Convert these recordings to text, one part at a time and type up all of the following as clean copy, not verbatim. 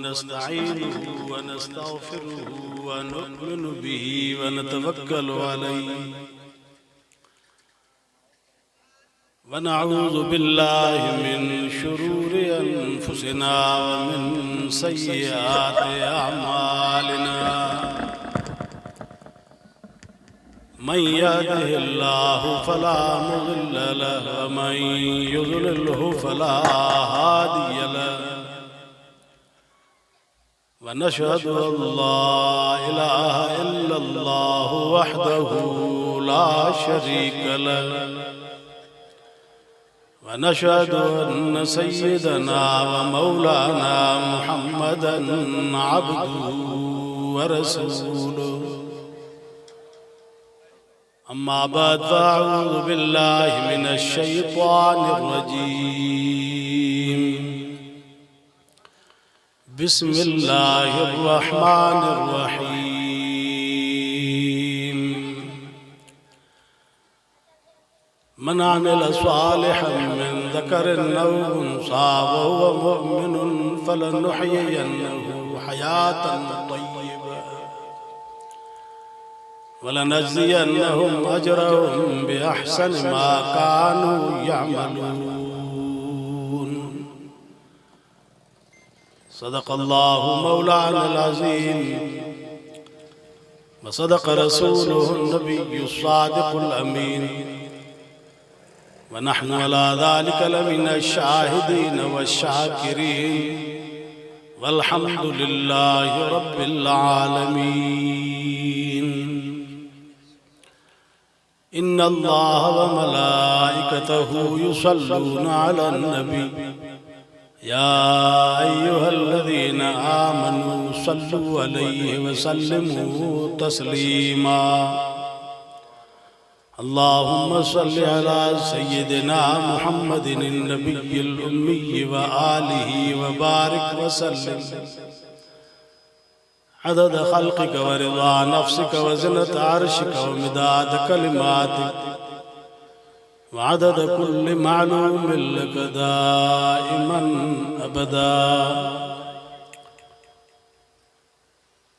ونستعينه ونستغفره ونؤمن به ونتوكل عليه ونعوذ بالله من شرور أنفسنا ومن سيئات أعمالنا من يهده الله فلا مضل له ومن يضلله فلا هادي له ونشهد أن لا إله إلا الله وحده لا شريك له ونشهد أن سيدنا ومولانا محمدا عبده ورسوله أما بعد فأعوذ بالله من الشيطان الرجيم بسم الله الرحمن الرحيم من عمل صالحا من ذكر أو أنثى وهو مؤمن فلنحيينه حياة طيبة ولنجزينهم أجرهم بأحسن ما كانوا يعملون صدق الله مولانا العظيم وصدق رسوله النبي الصادق الأمين ونحن على ذلك لمن الشاهدين والشاكرين والحمد لله رب العالمين إن الله وملائكته يصلون على النبي يا أيها الذين آمنوا صلوا عليه وسلموا تسليما اللهم صل على سيدنا محمد النبي الأمي وآله وبارك وسلم عدد خلقك ورضا نفسك وزنة عرشك ومداد كلماتك وعدد كل معلوم لك دائما أبدا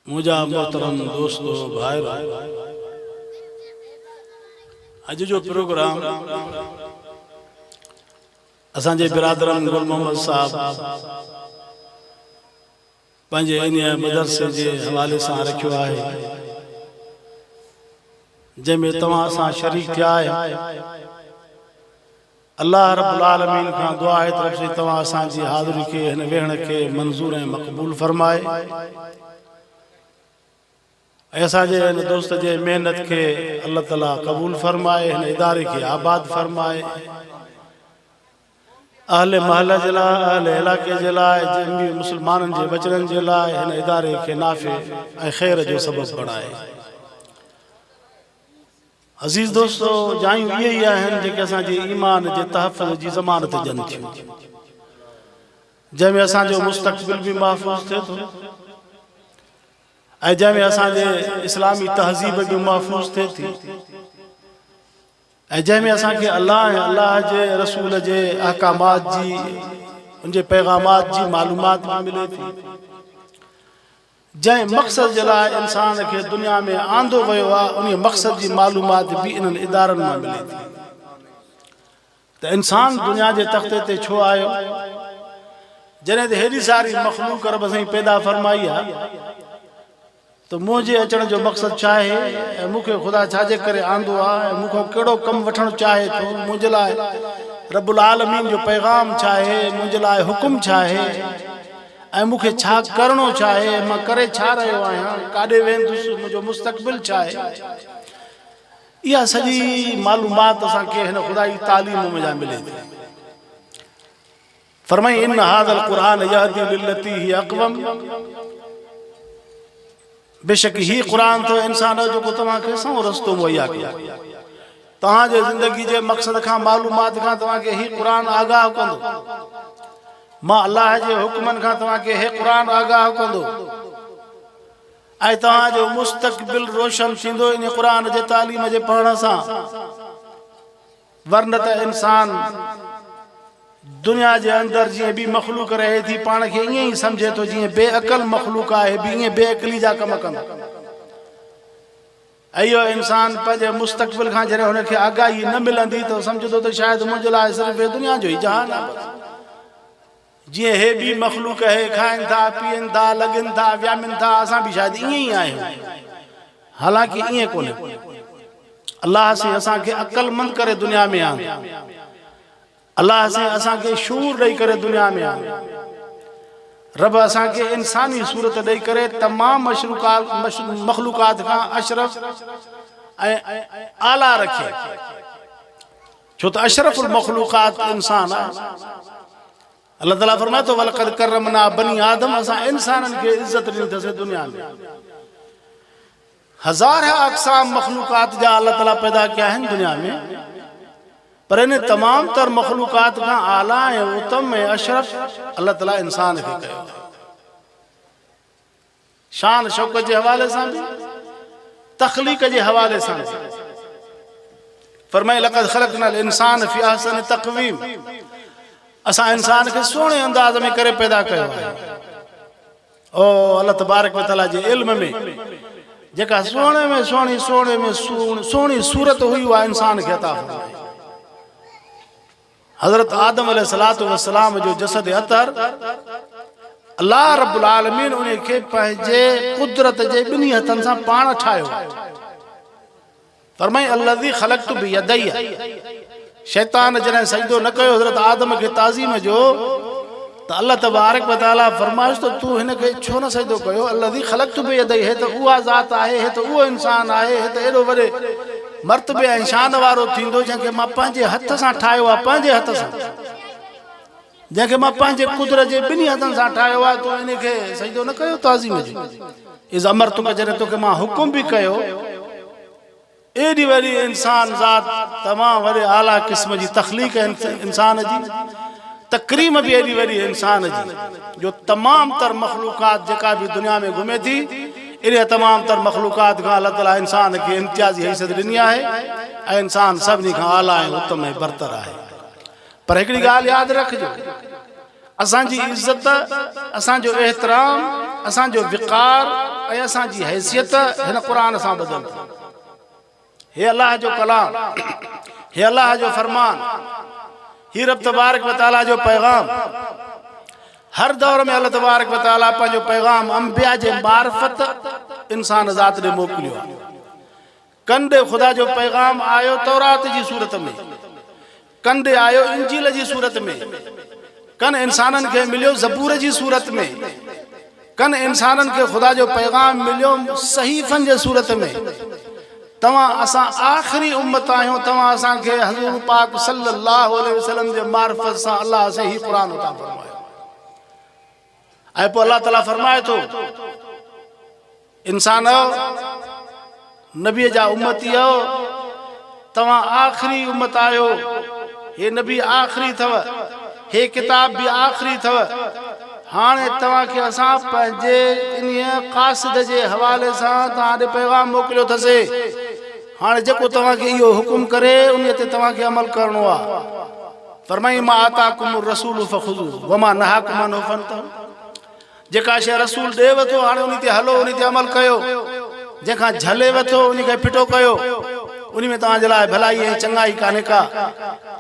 मुझा मोहतरम दोस्तों भाई अज जो प्रोग्राम असांजे बिरादरन गुल मोहम्मद साहब पंहिंजे इन मदरसे जे हवाले सां रखियो आहे जंहिंमें तव्हां सां शरीक थिया आहियो अल्लाह रब्बुल आलमीन खां दुआ आहे तरफ़ से तव्हां असांजी हाज़िरी खे हिन वेहण खे मंज़ूर ऐं मक़बूल फरमाए ऐं असांजे हिन दोस्त जे महिनत खे अल्लाह ताला क़बूल फरमाए हिन इदारे खे आबाद फरमाए अहले महल जे लाइ अहले इलाइक़े जे लाइ जंगी मुस्लमाननि जे बचड़नि जे लाइ हिन इदारे खे नाफ़े ऐं ख़ैर जो सबबु बणाए अज़ीज़ दोस्तो जायूं इहे ई आहिनि जेके असांजे ईमान जे तहफ़्फ़ुज़ जी ज़मानत ॾियनि थियूं जंहिंमें असांजो मुस्तक़बिल बि महफ़ूज़ थिए थो ऐं जंहिंमें असांजे इस्लामी तहज़ीब बि महफ़ूज़ थिए थी ऐं जंहिंमें असांखे अल्लाह ऐं अल्लाह जे रसूल जे अहकामात जी उनजे पैगामात जी मालूमात बि मिले थी जंहिं मक़सद जे लाइ इंसान खे दुनिया में आंदो वियो आहे उन मक़सद जी मालूमात बि इन्हनि इदारनि मां मिले थी त इंसान दुनिया जे तख़्ते ते छो आयो जॾहिं त हेॾी सारी मख़लूक़ रब साईं पैदा फरमाई आहे त मुंहिंजे अचण जो मक़सदु छा आहे ऐं मूंखे ख़ुदा छाजे करे आंदो आहे ऐं मूंखां कहिड़ो कमु वठणु चाहे थो मुंहिंजे लाइ रब्बुल आलमीन जो पैगाम छा आहे मुंहिंजे लाइ हुकुम छा आहे ऐं मूंखे छा करणो छा आहे मां करे छा रहियो आहियां काॾे वेंदुसि मुंहिंजो मुस्तक़बिल छा आहे इहा सॼी मालूमात असांखे हिन ख़ुदा जी तालीम में जा मिले थी फरमाई इन हाज़ल क़ुरान यहदी लिल्लती हिय अक़वम बेशक ही क़ुरान तो इंसान जो को तव्हांखे सौ रस्तो मुहैया कयो तव्हांजे ज़िंदगी जे मक़सद खां मालूमात खां तव्हांखे ही क़ुरान आगाह कंदो मां अल्लाह जे हुक्मनि खां तव्हांखे हे क़ुरान आगाह कंदो ऐं तव्हांजो मुस्तक़बिल रोशन थींदो इन क़ुरान जे तालीम जे पढ़ण सां वरन त इंसान दुनिया के अंदर जी भी मखलूक रहे थी पान के ईअं ही समझे तो जी बेअकल मखलूक है भी ईअं बेअकली जा कम कंदा इहो इंसान पंहिंजे मुस्तक़बिल खां जॾहिं हुनखे आगाही न मिलंदी तो समझदो तो शायदि मुंहिंजे लाइ सिर्फ़ु दुनिया जो ही जहान आहे जीअं हे भी मखलूक है खाइन था पीअनि था लॻनि था वियामनि था असां भी शायदि ईअं ही आहियूं हालांकि ईअं कोन्हे अल्लाह से असांखे अक़लमंद करे दुनिया में आंदो अल्लाह से असांखे शूर ॾेई करे दुनिया में आंदो रब असांखे इंसानी सूरत ॾेई करे तमाम मखलूकात खां अशरफ ऐं आला रखे छो त अशरफुल मखलूकात इंसान आहे अल्लाह ताला फरमाए तो वलक़द करमना बनी आदम असां इंसाननि खे इज्जत ॾिनी अथसीं दुनिया में हजार अक़साम मखलूकात जा अल्लाह ताला पैदा किया आहिनि दुनिया में पर इन तमाम तर मखलूकात का आला है उत्तम है अशरफ अल्लाह ताला इंसान के कयो शान शौकत के हवाले से भी तख्लीक के हवाले से फरमाए लक़द खलक़नल इंसान फी अहसन तक़वीम असा इंसान के सोने अंदाज में करे पैदा कयो ओ अल्लाह तबारक व तआला जे इल्म में जेका सोने में सोनी सूरत हुई वा इंसान के अता फरमाए हजरत आदम अलैहिस्सलातु वस्सलाम जो जसद अतर अल्लाह रब्बुल आलमीन उन्हें के पंहिंजे कुदरत जे बिनी हथन सां पाण ठायो फरमाई अल्लज़ी खलक़तु बियदैया शैतान जने सजदो न कयो हजरत आदम के ताज़ीम जो तो अल्लाह तबारक व तआला फरमाइश तो तू हिन के छो न सजदो कयो अल्लज़ी खलक़तु बियदैया है तो उहा ज़ात आहे है तो उहो इंसान आहे है तो एडो वडे मर्तबे ऐं शान वारो थींदो जंहिंखे मां पंहिंजे हथ सां ठाहियो आहे पंहिंजे हथ सां जंहिंखे मां पंहिंजे कुदरत जे ॿिन्ही हथनि सां ठाहियो आहे तो इनखे सजदो न कयो ताज़ीम जो इज़ अमरतुक जॾहिं तोखे मां हुकुम बि कयो एॾी वॾी इंसान ज़ात तमामु वॾे आला क़िस्म जी तख़लीक़ इंसान जी तकरीम भी एॾी वॾी इंसान जी जो तमाम तर मखलूकात जेका भी दुनिया में घुमे थी इन तमाम तर मखलूकात का अल्लाह ताला इंसान के इम्तियाजी हैसियत ॾिनी आहे ऐं इंसान सभिनी खां आला ऐं उत्तम ऐं बरतर आहे पर हिकिड़ी ॻाल्हि यादि रखिजो असांजी इज़त असांजो एहतराम असांजो विकार ऐं असांजी हैसियत हिन क़ुरान सां बदलंदी हे अल्लाह जो कलाम हे अल्लाह जो फरमान ही रब तबारक व तआला जो पैगाम हर दौर में अल्लाह तबारक व तआला पंहिंजो पैगाम अंबिया जे मार्फत इंसान ज़ात ॾे मोकिलियो कंदे खुदा जो पैगाम आयो तौरात जी सूरत में कंदे आयो इंजील जी सूरत में कन इंसानन के मिलियो ज़बूर जी सूरत में कन इंसानन के खुदा जो पैगाम मिलियो सहीफ़न जे सूरत में तवां असां आखिरी उम्मत आहियूं तवां असांखे हज़ूर पाक सल्लल्लाहु अलैहि वसल्लम जे मार्फत सां अल्लाह से ही क़ुरान उता फरमायो ऐं पोइ अल्लाह ताला फरमाए थो इंसान नबी जा उम्मती आहियो तवां आखिरी उम्मत आहियो हे नबी आखिरी अथव हे किताब भी आखिरी अथव हाणे तव्हांखे असां पंहिंजे इन क़ासिद जे हवाले सां तव्हां ॾे पैगाम मोकिलियो अथसीं हाणे जेको तव्हांखे इहो हुकुम करे उन ते तव्हांखे अमल करिणो आहे फरमाई मा आताकुमुर रसूल फखुज़ू वमा नहाकुम अन्हु फंतहू जेका शइ रसूल ॾे वठो हाणे उन ते हलो उन ते अमल कयो जंहिंखां झले वठो उन खे फिटो कयो उन में तव्हांजे लाइ भलाई ऐं चङाई कान्हे का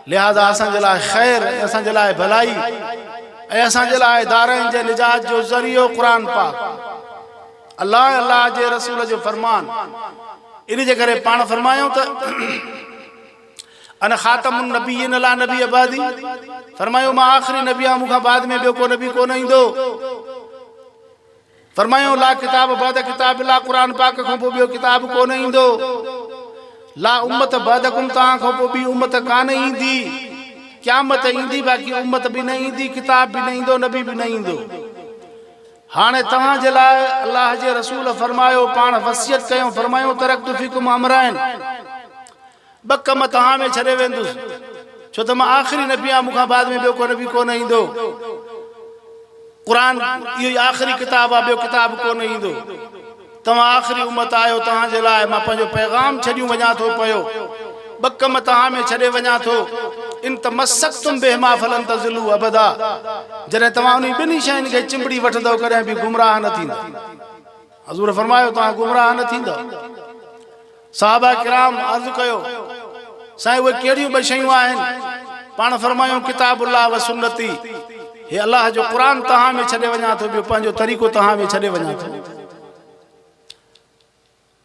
लिहाज़ा असांजे लाइ ख़ैर असांजे लाइ भलाई ऐं असांजे लाइ दारनि जे निजात जो ज़रियो क़ुरान पाक अल्लाह अल्लाह जे रसूल जो फरमान इन जे करे पाण फरमायूं त अन ख़ातमुन नबिय्यिन ला नबी अबादी फरमायो मां आखिरी नबी आहियां मूंखां बाद में ॿियो को नबी कोन ईंदो फरमायो ला किताब बाद किताब ला क़ुरान पाक खां पोइ ॿियो किताब कोन ईंदो ला उम्मत बादकुम तव्हां खां पोइ ॿी उम्मत कान ईंदी क़यामत ईंदी बाक़ी उम्मत भी न ईंदी किताब भी न ईंदो नबी भी न ईंदो हाणे तव्हां जे लाइ अल्लाह जे रसूल फरमायो पाण वसियत कयूं फरमायो तरक्तु फीकुम अमरैन ॿ कम तव्हां में छॾे वेंदुसि छो त मां आखिरी नबी आहियां मूंखां बाद में ॿियो को नबी कोन ईंदो क़ुरान इहो ई आखिरी किताब आहे ॿियो किताब कोन ईंदो तव्हां आखिरी उम्मत आहियो तव्हां जे लाइ मां पंहिंजो पैगाम छॾियूं वञा थो पियो ॿ कम तव्हां में छॾे वञा थो इन तमस्सक्तुम बिहिमा फलन तज़िलू अबदा जॾहिं तव्हां उन ॿिन्ही शयुनि खे चिंबड़ी वठंदव कॾहिं बि गुमराह न थींदा हज़ूर फरमायो तव्हां गुमराह न थींदव सहाबा किराम अर्ज़ु कयो साईं उहे कहिड़ियूं ॿ शयूं आहिनि पाण फरमायूं किताबुल्लाह व सुन्नती हे अल्लाह जो क़ुरान तव्हां में छॾे वञा थो ॿियो पंहिंजो तरीक़ो तव्हां में छॾे वञा थो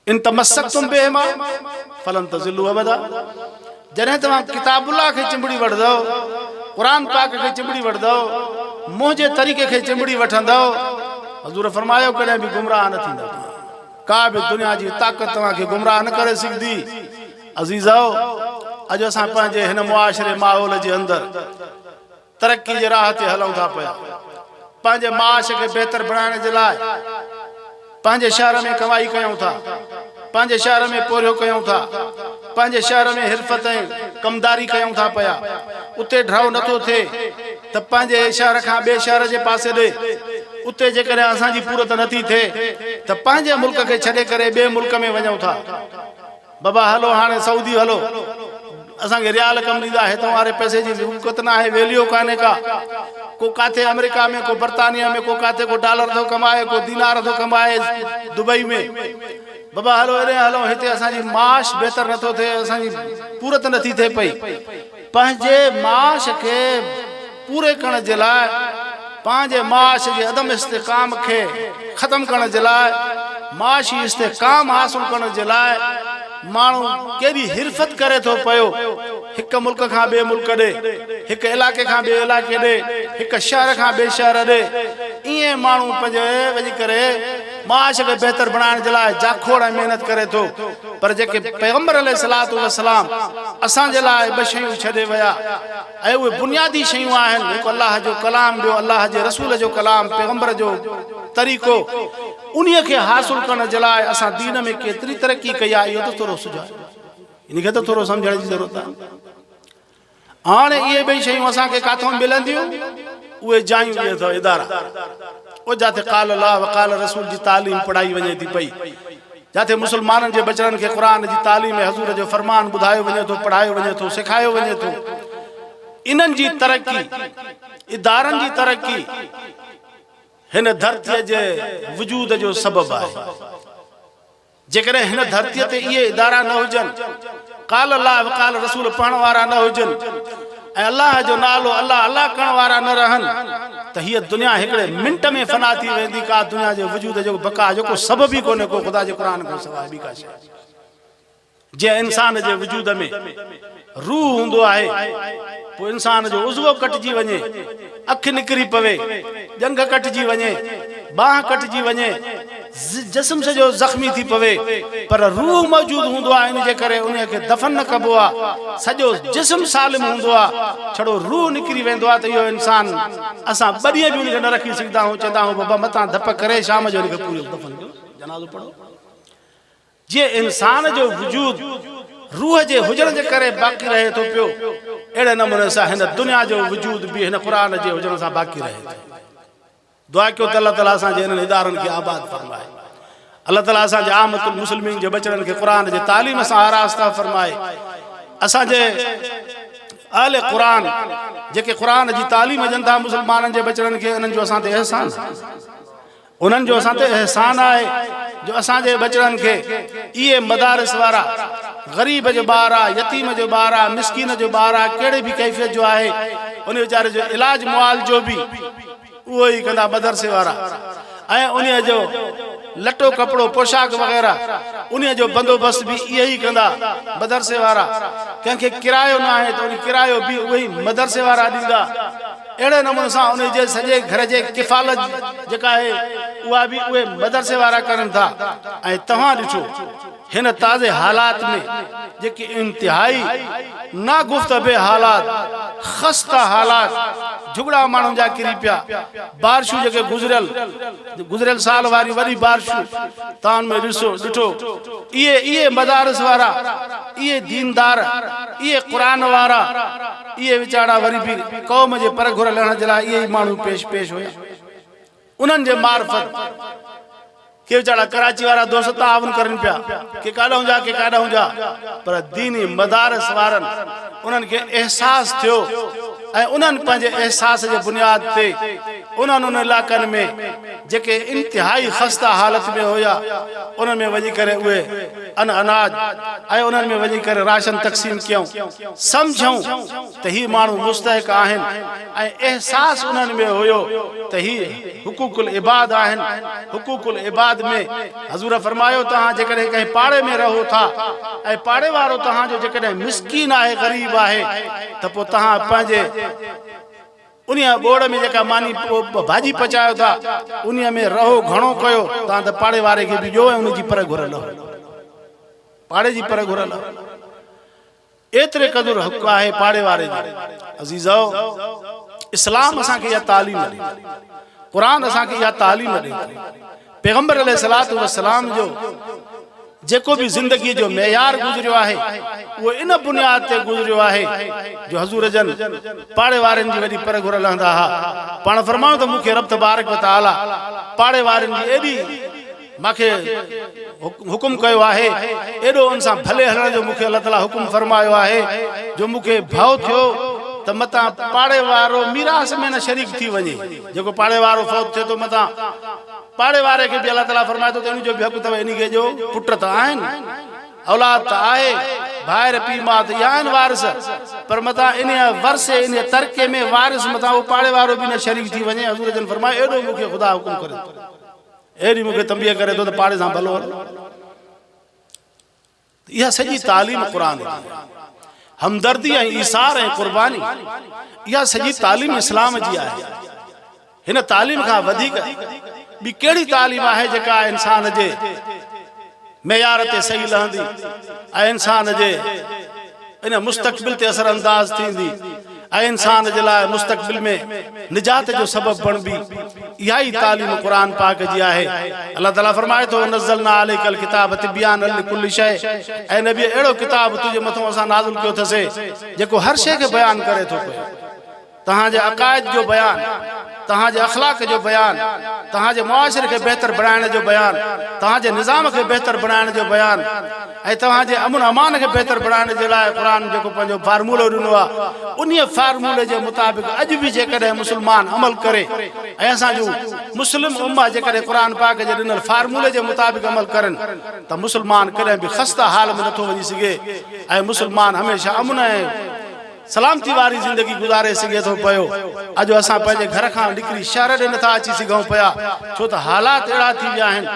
इन तमस्सक्तुम बिहिमा फलन तज़िलू अबदा जॾहिं तव्हां किताबुल्लाह खे चिंबड़ी वठंदव क़ुरान पाक खे चिंबड़ी वठंदव मुंहिंजे तरीक़े खे चिंबड़ी वठंदव हज़ूर फरमायो कॾहिं बि गुमराह न थींदव का बि दुनिया जी ताक़त तव्हांखे गुमराह न करे सघंदी अज़ीज़ो अॼु असां पंहिंजे हिन मुआशरे माहौल जे अंदरि तरक़ी जे राह ते हलूं था पिया पंहिंजे माश खे बहितर बणाइण जे लाइ पंहिंजे शहर में कमाई कयूं था पंहिंजे शहर में पोरियो कयूं था पंहिंजे शहर में हिरफत ऐं कमदारी कयूं था पिया उते ड्राउ नथो थिए त पंहिंजे शहर खां ॿिए शहर जे पासे ॾे उते जेकॾहिं असांजी पूरत नथी थिए त पंहिंजे मुल्क खे छॾे करे ॿिए मुल्क में वञूं था बाबा हलो हाणे सऊदी हलो असांखे रियाल कम ॾींदा हितां वारे पैसे जी हुकूमत न आहे वैल्यू कान्हे का को काथे अमेरिका में को बर्तानिया में को काथे को डॉलर थो कमाए को दीनार थो कमाए दुबई में बाबा हलो हेॾे हलो हिते असांजी माश बहितर नथो थिए असांजी पूरत नथी थिए पई पंहिंजे माश खे पूरे करण जे लाइ पंहिंजे माश जे अदम इस्तिकाम खे ख़तम करण जे लाइ माशी इस्तिकाम हासिल करण जे लाइ माण्हू केॾी हिरफत करे थो पियो हिकु मुल्क खां ॿिए मुल्क ॾे हिकु इलाइक़े खां ॿिए इलाइक़े ॾे हिकु शहर खां ॿिए शहर ॾे ईअं माण्हू पंहिंजे वञी करे माश खे बहितर बणाइण जे लाइ जाखोड़ ऐं महिनत करे थो पर जेके पैगंबर अलैहिस्सलातु वस्सलाम असांजे लाइ ॿ शयूं छॾे विया ऐं उहे बुनियादी शयूं आहिनि हिकु अलाह जो कलाम ॿियो अलाह जे रसूल जो कलाम पैगंबर जो तरीक़ो उन्हीअ खे हासिल करण जे लाइ असां दीन में केतिरी तरक़ी कई आहे इहो त थोरो सुझाव इनखे त थोरो सम्झण जी ज़रूरत आहे हाणे इहे ॿई शयूं असांखे काथों मिलंदियूं उहे जायूं इहे अथव इदारा उहे जिते क़ाल अल्लाह व क़ाल रसूल जी तालीम पढ़ाई वञे थी पई जिते मुस्लमाननि जे बचड़नि खे क़ुरान जी तालीम हज़ूर जो फरमान ॿुधायो वञे थो पढ़ायो वञे थो सेखारियो वञे थो इन्हनि जी तरक़ी इदारनि जी तरक़ी हिन धरतीअ जे वजूद जो सबब आहे जेकॾहिं हिन धरतीअ ते इहे इदारा न हुजनि क़ाल अल्लाह व क़ाल रसूल पढ़ण वारा न हुजनि ऐं अल्लाह जो नालो अल्लाह अल्लाह करण वारा न रहनि त हीअ दुनिया हिकिड़े मिंट में फना थी वेंदी का दुनिया जे वजूद जो बका जो को सबब ई कोन्हे को ख़ुदा जे क़ुरान खां सवाइ ॿी का शइ जे इंसान जे वजूद में रूह हूंदो आहे पोइ इंसान जो उज़वो कटिजी वञे अखि निकिरी पवे जंग कटिजी वञे बाह कटिजी वञे जिस्म सॼो ज़ख़्मी थी पवे पर रूह मौजूद हूंदो आहे इन जे करे उन खे दफ़न न कबो आहे सॼो जिस्म सालिम हूंदो आहे छड़ो रूह निकिरी वेंदो आहे त इहो इंसान असां ॿ ॾींहं बि उनखे न रखी सघंदा आहियूं चवंदा आहियूं बाबा मथां धप करे शाम जो उनखे पूरो दफ़न कयो जनाज़ो पढ़ो जे इंसान जो वजूद रूह जे हुजण जे करे बाक़ी रहे थो पियो अहिड़े नमूने सां हिन दुनिया जो वजूद बि हिन क़ुरान जे हुजण सां बाक़ी रहे थो दुआ कयो त अल्लाह ताला असांजे हिननि इदारनि खे आबाद फरमाए अल्लाह ताला असांजे आमतुल मुस्लिमीन जे बचड़नि खे क़ुरान जे तालीम सां आरास्ता फरमाए असांजे अहले क़ुरान जेके क़ुरान जी तालीम ॾियनि था मुस्लमाननि जे बचड़नि खे उन्हनि जो असां ते एहसान उन्हनि जो असां ते एहसान आहे जो असांजे बचड़नि खे इहे मदारिस वारा ग़रीब जो ॿार आहे यतीम जो ॿार आहे मिसकीन जो ॿार आहे कहिड़े बि कैफ़ियत जो आहे उन वीचारे जो इलाज मुआल जो बि उहो ई कंदा मदरसे वारा ऐं उन जो लटो कपिड़ो पोशाक वग़ैरह उन जो बंदोबस्त बि इहे ई कंदा मदरसे वारा कंहिंखे किरायो न आहे त उन किरायो बि उहे ई मदरसे वारा ॾींदा अहिड़े नमूने सां उन जे सॼे घर जे किफ़ालत जेका आहे उहा बि उहे मदरसे वारा करनि था ऐं तव्हां ॾिठो हिन ताज़े हालात में जेके इंतिहाई नागुफ़्तबे हालात ख़स्ता हालात झुगड़ा माण्हुनि जा किरी पिया बारिशूं जेके गुज़रियल साल वारी वरी बारिशूं तव्हां में ॾिठो इहे मदारिस वारा इहे दीनदार इहे क़ुरान वारा इहे वीचारा वरी बि क़ौम जे पर घुर लहण जे लाइ इहे ई माण्हू पेश हुया उन्हनि जे मार्फत के वीचारा कराची वारा दोस्त तावन करन पिया के काॾां जा के काॾां जा पर दीनी मदारस वारन उन्हनि खे एहसास थियो ऐं उन्हनि पंहिंजे एहसास जे बुनियाद ते उन्हनि उन इलाइक़नि में जेके इंतिहाई ख़स्ता हालत में हुया उन्हनि में वञी करे उहे अनाज ऐं उन्हनि में वञी करे राशन तक़सीम कयूं सम्झूं त ही माण्हू मुस्तहिक़ आहिनि ऐं एहसास उन्हनि में हुयो त ही हुकूकुल इबाद आहिनि हुकूकुल इबाद में हज़ूर फरमायो तव्हां जेकॾहिं कंहिं पाड़े में रहो था ऐं पाड़े वारो तव्हांजो जेकॾहिं मिसकीन आहे ग़रीब आहे त पोइ तव्हां पंहिंजे उन बोड़ में जेका मानी भाॼी पचायो था उन में रहो घणो कयो तव्हां त पाड़े वारे खे बि ॾियो ऐं उनजी पर घुरल पाड़े जी पर घुरल एतिरे क़दुरु हक़ आहे पाड़े वारे जो अज़ीज़ो इस्लाम असांखे इहा तालीम ॾिनी क़ुरान असांखे इहा तालीम ॾिनी पैगंबर अलैहिस्सलातु वस्सलाम जो जेको भी ज़िंदगी जो मेयार गुज़रियो आहे वो इन बुनियाद ते गुज़रियो आहे जो हज़ूर जन पाड़े वारनि जी वॾी पर घुरल हूंदा हा पाण फरमायो त मूंखे रब तबारक व तआला पाड़े वारनि जी एॾी मूंखे हुकुम कयो आहे एॾो उन सां भले हलण जो मूंखे अल्लाह ताला हुकुम फरमायो आहे जो मूंखे भउ थियो त मतां पाड़े वारो मीरास में न शरीक थी वञे जेको पाड़े वारो फौत थिए थो मतां पाड़े वारे के भी अल्लाह ताला फरमाए तो इन जो भी हक़ तव इन के जो पुट त आहिनि औलाद त आहे भाइर पी मां त आहिनि वारिस पर मतां इन वर्से इन तरके में वारिस मतां वो पाड़े वारो भी न शरीक थी वञे हज़ूर जन फरमाए एॾो मूंखे ख़ुदा हुकुम करे एॾी मूंखे तंबीह करे थो त पाड़े सां भलो इहा सॼी तालीम क़ुरान हमदर्दी ऐं ईसार ऐं कुर्बानी इहा सॼी तालीम इस्लाम जी आहे हिन तालीम खां वधीक ॿी कहिड़ी तालीम आहे जेका इंसान जे मेयार ते सही लहंदी ऐं इंसान जे इन मुस्तक़बिल ते असर अंदाज़ थींदी ऐं इंसान जे लाइ मुस्तक़बिल में निजात जो सबब बणबी इहा ई तालीम क़ुरान पाक जी आहे अल्लाह ताला फरमाए थो नज़लना अलैकल किताब तिब्यानन लिकुल्लि शै ऐं नबी अहिड़ो किताब तुंहिंजे मथां असां नाज़िल कयो अथसीं जेको हर शइ खे बयान करे थो पियो तव्हांजे अक़ाइद जो बयान तव्हांजे अख़लाक जो बयान तव्हांजे मुआशिरे खे बहितर बणाइण जो बयान तव्हांजे निज़ाम खे बहितर बणाइण जो बयान ऐं तव्हांजे अमन अमान खे बहितर बणाइण जे लाइ क़ुरान जेको पंहिंजो फार्मूलो ॾिनो आहे उन फार्मूले जे मुताबिक़ अॼु बि जेकॾहिं मुस्लमान अमल करे ऐं असांजो मुस्लिम उम्मा जेकॾहिं क़ुरान पाक जे ॾिनल फार्मूले जे मुताबिक़ अमल करनि त मुस्लमान कॾहिं बि ख़स्ता हाल में नथो वञी सघे ऐं मुस्लमान हमेशह अमन ऐं सलामती वारी ज़िंदगी गुज़ारे सघे थो पियो अॼु असां पंहिंजे घर खां निकिरी शहर ॾे नथा अची सघूं पिया छो त हालात अहिड़ा थी विया आहिनि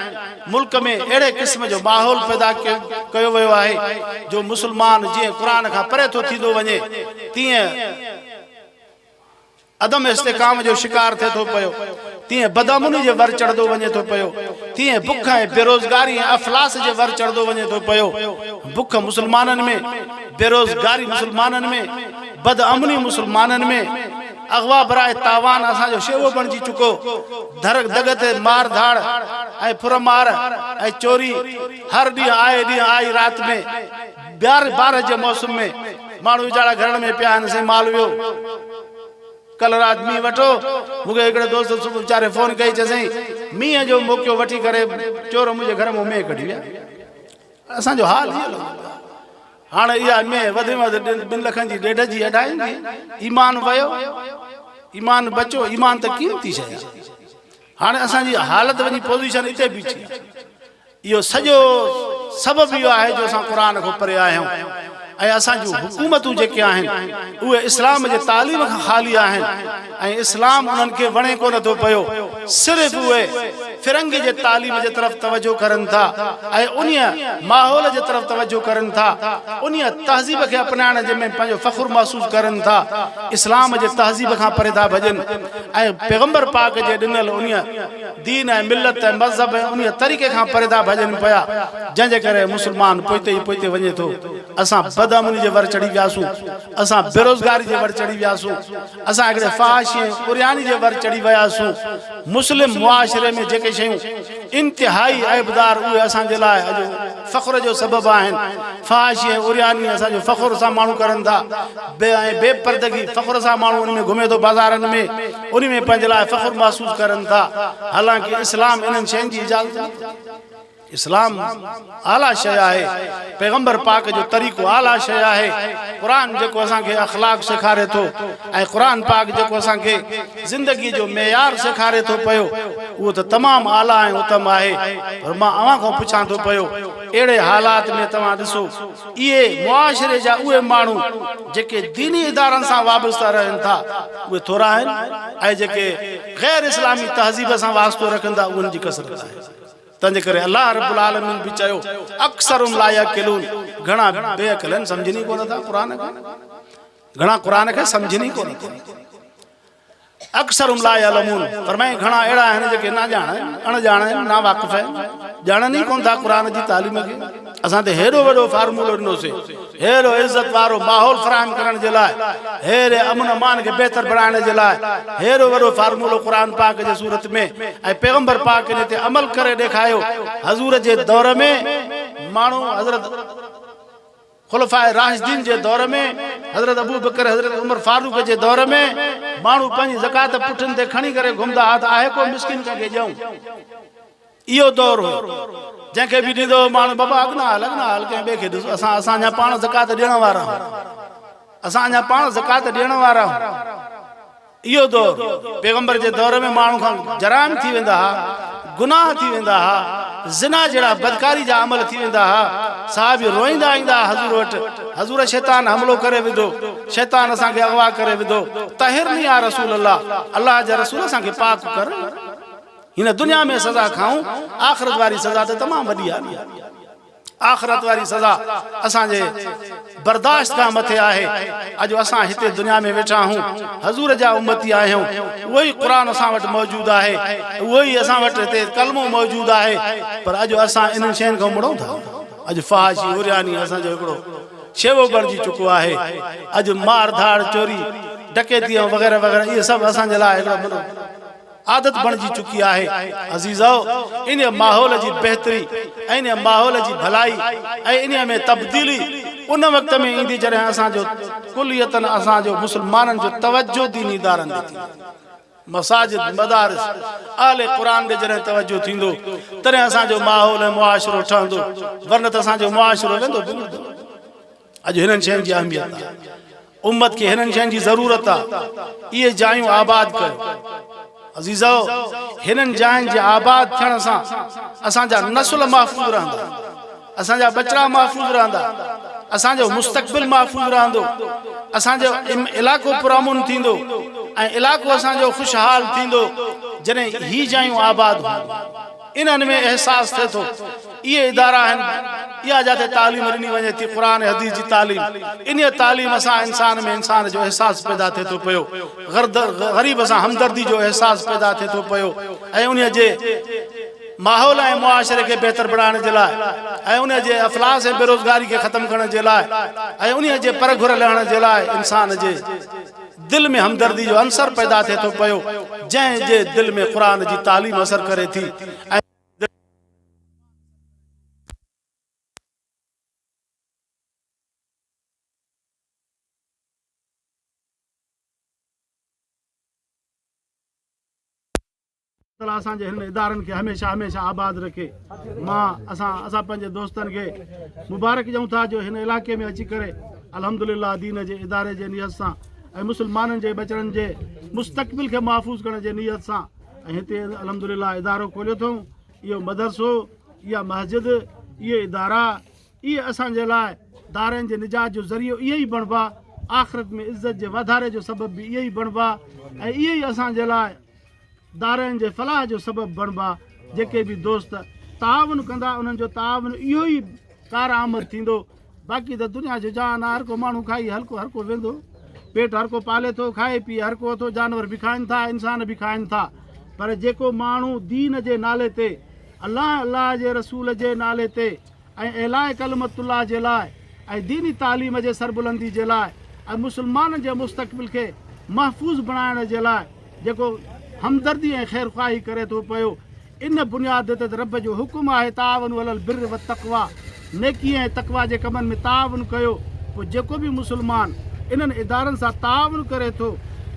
मुल्क में अहिड़े क़िस्म जो माहौल पैदा कयो वियो आहे जो मुस्लमान जीअं क़ुरान खां परे थो थींदो वञे तीअं अदम इस्तिकाम जो शिकार थिए थो पियो तीअं बदअमनी जे वर चढ़ंदो वञे थो पियो तीअं बुख ऐं बेरोज़गारी ऐं अफ़लास जे वर चढ़ंदो वञे थो पियो बुख मुस्लमाननि में बेरोज़गारी मुस्लमाननि में बदअमनी मुस्लमाननि में अगवा बराए तावान असांजो शेवो बणिजी चुको धर दग ते मार धाड़ ऐं फुरमार ऐं चोरी हर ॾींहुं आए ॾींहुं आई राति में बारिश जे मौसम में माण्हू वीचारा घर में पिया आहिनि से माल वियो कल रात मींहुं वठो मूंखे हिकिड़े दोस्त वीचारे फोन कई चयईं मींहं जो मौक़ो वठी करे चोर मुंहिंजे घर में मेंह कढी विया असांजो हाल हाणे इहा में वधि में वधि 2 लखनि जी 1.5 जी अढाई ईमान वियो ईमान बचो ईमान त कीमती शइ आहे हाणे असांजी हालत वञी पोज़ीशन हिते बीठी इहो सॼो सबबु इहो आहे जो असां क़ुरान खां परे आहियूं ऐं असांजूं हुकूमतूं जेके आहिनि उहे इस्लाम जे तालीम खां ख़ाली आहिनि ऐं इस्लाम उन्हनि खे वणे कोन थो पियो सिर्फ़ु उहे फिरंगी जे तालीम जे तरफ़ तवजो करनि था ऐं उन माहौल जे तरफ़ तवजो करनि था उन तहज़ीब खे अपनाइण जे में पंहिंजो फ़ख़्रु महसूसु करनि था इस्लाम जे तहज़ीब खां परे था भॼनि ऐं पैगंबर पाक जे ॾिनल उन दीन ऐं मिलत ऐं मज़हब ऐं उन तरीक़े खां परे था भॼनि पिया जंहिंजे करे मुस्लमान पोइते ई पोइते वञे थो असां बदअमनी जे वर चढ़ी वियासीं असां बेरोज़गारी जे वर चढ़ी वियासीं असां हिकिड़े फ़ाहिश ऐं उरियानी जे वर चढ़ी वियासीं मुस्लिम मुआशिरे में जेके शयूं इंतिहाई ऐबदार उहे असांजे लाइ अॼु फ़ख्र जो सबबु आहिनि। फ़ाहिश ऐं उरियानी असांजो फ़ख्र सां माण्हू करनि था, बेपर्दगी फ़ख्र सां माण्हू उन में घुमे थो बाज़ारनि में, उन में पंहिंजे लाइ फ़ख्र महसूसु करनि था। हालांकि इस्लाम इन्हनि शयुनि जी इजाज़त, इस्लाम आला शइ आहे, पैगंबर पाक जो तरीक़ो आला शइ आहे। क़ुरान जेको असांखे अख़लाक़ सेखारे थो ऐं क़ुरान पाक जेको असांखे ज़िंदगी जो मेयार सेखारे थो पियो, उहो त तमामु आला ऐं उत्तम आहे। पर मां अव्हां खां पुछां थो पियो, अहिड़े हालात में तव्हां ॾिसो इहे मुआशिरे जा उहे माण्हू जेके दीनी इदारनि सां वाबस्ता रहनि था उहे थोरा आहिनि, ऐं जेके ग़ैर इस्लामी तहज़ीब सां वास्तो रखनि था उन्हनि जी कसरत आहे। तंहिंजे करे अल्लाह रब्बुल आलमीन बि चयो अक्सरुम ला यक़िलून, घणा बेअक़ल आहिनि, सम्झनि कोन था क़ुरान खे, घणा क़ुरान खे सम्झनि कोन था। अक्सरुम ला यअलमून फरमाए घणा अहिड़ा आहिनि जेके न ॼाणनि, अणॼाण आहिनि, ना वाक़िफ़ आहिनि, ॼाणनि ई कोन था क़ुरान जी तालीम खे। असां ते हेॾो वॾो फार्मूलो ॾिनोसीं, हेॾो इज़त वारो माहौल फ़राहम करण जे लाइ, हेॾे अमन अमान खे बहितर बणाइण जे लाइ हेॾो वॾो फार्मूलो क़ुरान पाक जे सूरत में, ऐं पैगंबर पाक इन ते अमल करे ॾेखारियो। हज़ूर जे दौर में माण्हू हज़रत खुलफाए राशिदीन जे दौर में, हज़रत अबू बकर हज़रत उमर फारूक जे दौर में माण्हू पंहिंजी ज़कात पुठिन ते खणी करे घुमंदा हुआ त आहे को मिस्किन खे ॾियूं। इहो दौर हो, जंहिंखे बि ॾींदो माण्हू बाबा अॻिना हाल कंहिं ॿिए खे ॾिसो, असां अञा पाण ज़कात ॾियण वारा आहियूं, असां अञा पाण ज़कात ॾियण वारा आहियूं। इहो दौर पैगंबर जे दौर में माण्हू खां जराइम थी वेंदा हुआ, गुनाह थी वेंदा हुआ, ज़िना जहिड़ा बदकारी जा अमल थी वेंदा हुआ। साहिब रोईंदा ईंदा हज़ूर वटि, हज़ूर शैतान हमलो करे विधो, शैतान असांखे अगवा करे विधो, तहिर नहीं आ रसूल अल्लाह, अल्लाह जा रसूल असांखे पाक कर। हिन दुनिया में सज़ा खाऊं, आख़िरत वारी सज़ा त तमामु वॾी आहे। आख़िरत वारी सज़ा असांजे बर्दाश्त खां मथे आहे। अॼु असां हिते दुनिया में वेठा आहियूं, हज़ूर जा उम्मती आहियूं, उहो ई क़ुरान असां वटि मौजूदु आहे, उहो ई असां वटि हिते कलमो मौजूदु आहे, पर अॼु असां इन्हनि शयुनि खां मुड़ूं था। अॼु फ़ाहिश उरियानी असांजो हिकिड़ो शेवो बणिजी चुको आहे। अॼु मार धाड़ चोरी डकैती वग़ैरह वग़ैरह इहे सभु असांजे लाइ हिकिड़ो आदत बणिजी चुकी आहे। अज़ीज़ो, इन माहौल जी बहितरी, इन माहौल जी भलाई ऐं इन में तब्दीली उन वक़्त में ईंदी जॾहिं असांजो कुलियतन असांजो मुस्लमाननि जो तवज्जो दीनी इदारनि ॾे, मसाजिद मदारिस आले क़ुरान ॾे जॾहिं तवज्जो थींदो तॾहिं असांजो माहौल ऐं मुआशिरो ठहंदो, वरन त असांजो मुआशिरो वेंदो बिगड़ंदो। अॼु हिननि शयुनि जी अहमियत आहे, उम्मत खे हिननि शयुनि जी ज़रूरत आहे। इहे जायूं आबाद कयो। अज़ीज़ो, हिननि जायुनि जे आबाद थियण सां असांजा नस्ल महफ़ूज़ रहंदा, असांजा बचड़ा महफ़ूज़ रहंदा, असांजो मुस्तक़बिल महफ़ूज़ रहंदो, असांजो इलाइक़ो पुरअमन थींदो ऐं इलाइक़ो असांजो ख़ुशहाल थींदो जॾहिं ही जायूं आबाद हूंदियूं। इन्हनि में अहसास थिए थो इहे इदारा आहिनि, इहा जिते तालीम ॾिनी वञे थी क़ुरान हदीस जी तालीम, इन तालीम सां इंसान में इंसान जो अहसास पैदा थिए थो पियो, ग़रीब सां हमदर्दी जो अहसास पैदा थिए थो पियो, ऐं उन जे माहौल ऐं मुआशिरे खे बहितर बणाइण जे लाइ ऐं उन जे अफ़लास ऐं बेरोज़गारी खे ख़तमु करण जे लाइ ऐं उन जे परघुर लहण जे लाइ इंसान जे दिल में हमदर्दी जो अंसर पैदा थिए थो पियो, जंहिंजे दिल में क़ुरान जी तालीम असर करे थी। असांजे हिन इदारनि खे हमेशह हमेशह आबाद रखे। असां पंहिंजे दोस्तनि खे मुबारक ॾियूं था जो हिन इलाइक़े में अची करे अल्हम्दुलिल्लाह दीन जे इदारे जे नियत सां ऐं मुस्लमाननि जे बचड़नि जे मुस्तक़बिल खे महफ़ूज़ करण जे नियत सां ऐं हिते अल्हम्दुलिल्लाह इदारो खोलियो अथऊं। इहो मदरसो, इहा मस्जिद, इहे इदारा, इहे असांजे लाइ दारनि जे निजात जो ज़रियो इहो ई बणिबा, आख़िरत में इज़त जे वधारे जो सबबु बि इहो ई बणिबा ऐं इहे ई असांजे लाइ दारनि जे फलाह जो सबबु बणिबा। जेके बि दोस्त ताउन कंदा उन्हनि जो ताउन इहो ई कारआमद थींदो। बाक़ी त दुनिया जो जान आहे, हर को माण्हू खाई हर को वेंदो, पेट हर को पाले थो, खाए पी हर को थो, जानवर बि खाइनि था, इंसान बि खाइनि था, पर जेको माण्हू दीन जे नाले ते, अल्लाह जे रसूल जे नाले ते ऐं इलाए कलमतुल्लाह जे लाइ ऐं दीनी तालीम जे सरबुलंदी जे लाइ ऐं मुस्लमाननि जे मुस्तक़बिल खे महफ़ूज़ बणाइण जे लाइ जेको हमदर्दी ऐं ख़ैरख़्वाही करे थो पियो, इन बुनियाद ते रब जो हुकुम आहे तावन अलल बिर व तक़वा, नेकी ऐं तक़वा जे कमनि में तावन कयो। पोइ जेको बि मुस्लमान इन्हनि इदारनि सां तावन करे थो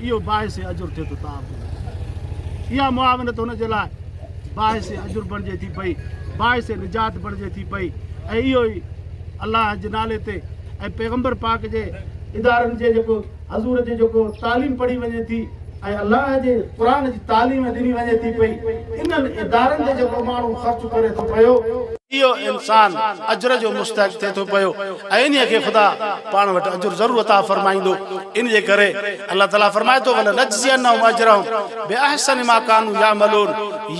इहो बाहिस अजुर थिए थो। तावन इहा मुआवनत हुनजे लाइ बाहिस अजुर बणिजे थी पई, बाहिस निजात बणिजे थी पई। ऐं इहो ई अलाह जे नाले ते ऐं पैगंबर पाक जे इदारनि जे जेको हज़ूर जे जेको तालीम पढ़ी वञे थी ऐं अलाह जे क़ुरान जी तालीम ॾिनी वञे थी पई, इन्हनि इदारनि ते जेको माण्हू ख़र्च करे थो पियो इहो इंसान अजर जो मुस्तहिक़ थिए थो पियो ऐं इन खे ख़ुदा पाण वटि अजुर ज़रूरु अता फरमाईंदो। इन जे करे अलाह ताला फरमाए थो वल नजज़ियन्नहुम अजरहुम बिअहसनि मा कानू यामलून,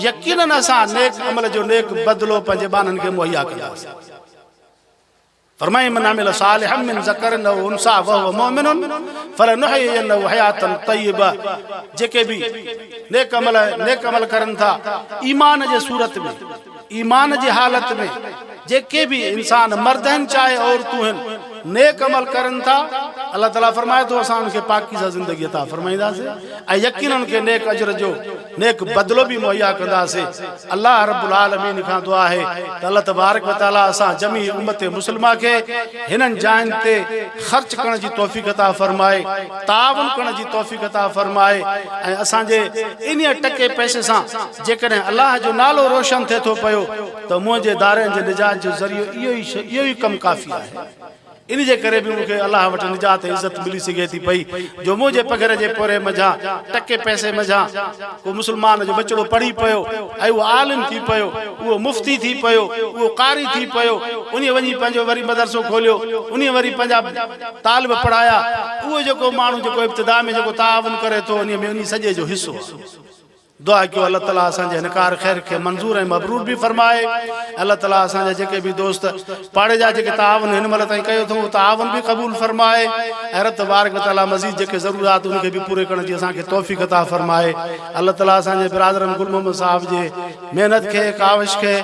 यकीनन असां नेक अमल जो नेक बदिलो पंहिंजे ॿारनि खे मुहैया कंदासीं। फरमाए मन अमिल सालिहन मिन ज़करिन औ उन्सा वहुव मुमिनुन फलनुहयियन्नहु हयातन तय्यबा, जेके भी नेक अमल करनि था ईमान जे सूरत में, ईमान जी हालत में, जेके भी इंसान मर्द आहिनि चाहे औरतूं आहिनि नेक अमल करनि था, अल्लाह ताला फरमाए थो असां उनखे पाकीज़ा ज़िंदगी अता फरमाईंदासीं ऐं यकीन उनखे नेक अजर जो नेक बदिलो भी मुहैया कंदासीं। अल्लाह रब्बुल आलमीन खां दुआ आहे त अल्लाह तबारक व तआला असां जमी उम्मत मुस्लिमा खे हिननि जायुनि ते ख़र्च करण जी तौफ़ीक़ अता फरमाए, तावन करण जी तौफ़ीक़ अता फरमाए ऐं असांजे इन टके पैसे सां जेकॾहिं अल्लाह जो नालो रोशन थिए थो पियो त मुंहिंजे दारनि जे निजात जो ज़रियो इहो ई कमु काफ़ी आहे। इन जे करे भी मूंखे अल्लाह वटि निजात इज़त मिली सघे थी पई जो मुंहिंजे पघर जे पोरे मझां टके पैसे मझां को मुस्लमान जो बचड़ो पढ़ी पियो ऐं उहो आलिम थी पियो, उहो मुफ़्ती थी पियो, उहो कारी थी पियो, उन वञी पंहिंजो वरी मदरसो खोलियो, उन वरी पंहिंजा तालिब पढ़ाया। उहो जेको माण्हू जेको इब्तिदा में जेको तावन करे थो उन में उन सॼे जो हिसो दुआ कयो अल्लाह ताला असांजे हिनकार ख़ैर खे मंज़ूर ऐं मबरूर भी फरमाए। अल्लाह ताला असांजा जेके भी दोस्त पाड़े जा जेके तावन हिन महिल ताईं कयो अथऊं तावन भी क़बूल फरमाए ऐं रब तबारक व तआला मज़ीद जेके ज़रूरियात उनखे भी पूरे करण जी असांखे तौफ़ीक़ अता फरमाए। अल्लाह ताला असांजे बिरादरन गुल मोहम्मद साहब जे मेहनत खे काविश खे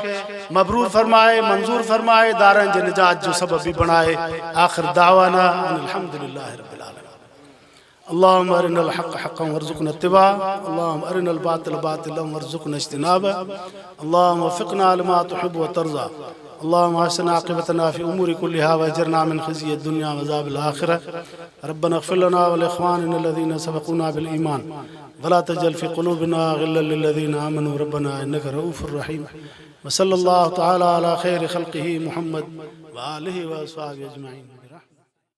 मबरूर फरमाए, मंज़ूर फरमाए, दारनि जे निजात जो सबब भी बणाए। आख़िर दावाना अल्हम्दुलिल्लाहि रब्बिल आलमीन। अल्लाहुम्मा अरिनल हक़्क़ हक़्क़न वरज़ुक़ना इत्तिबाअ, अल्लाहुम्मा अरिनल बातिल बातिलन वरज़ुक़ना इज्तिनाबा, अल्लाहुम्मा वफ़िक़ना लिमा तुहिब्बु व तर्ज़ा, अल्लाहुम्मा अहसिन आक़िबतना फ़ी उमूरि कुल्लिहा वअजिरना मिन ख़िज़्यि दुनिया व अज़ाबिल आख़िरह, रब्बना इग़फ़िर लना व लिइख़्वानिना अल्लज़ीना सबक़ूना बिल ईमान वला तजअल फ़ी क़ुलूबिना ग़िल्लन लिल्लज़ीना आमनू रब्बना इन्नका रऊफ़ुर रहीम। व सल्लल्लाहु तआला अला ख़ैरि ख़ल्क़िही मुहम्मद व आलिहि व अस्हाबिहि अजमईन।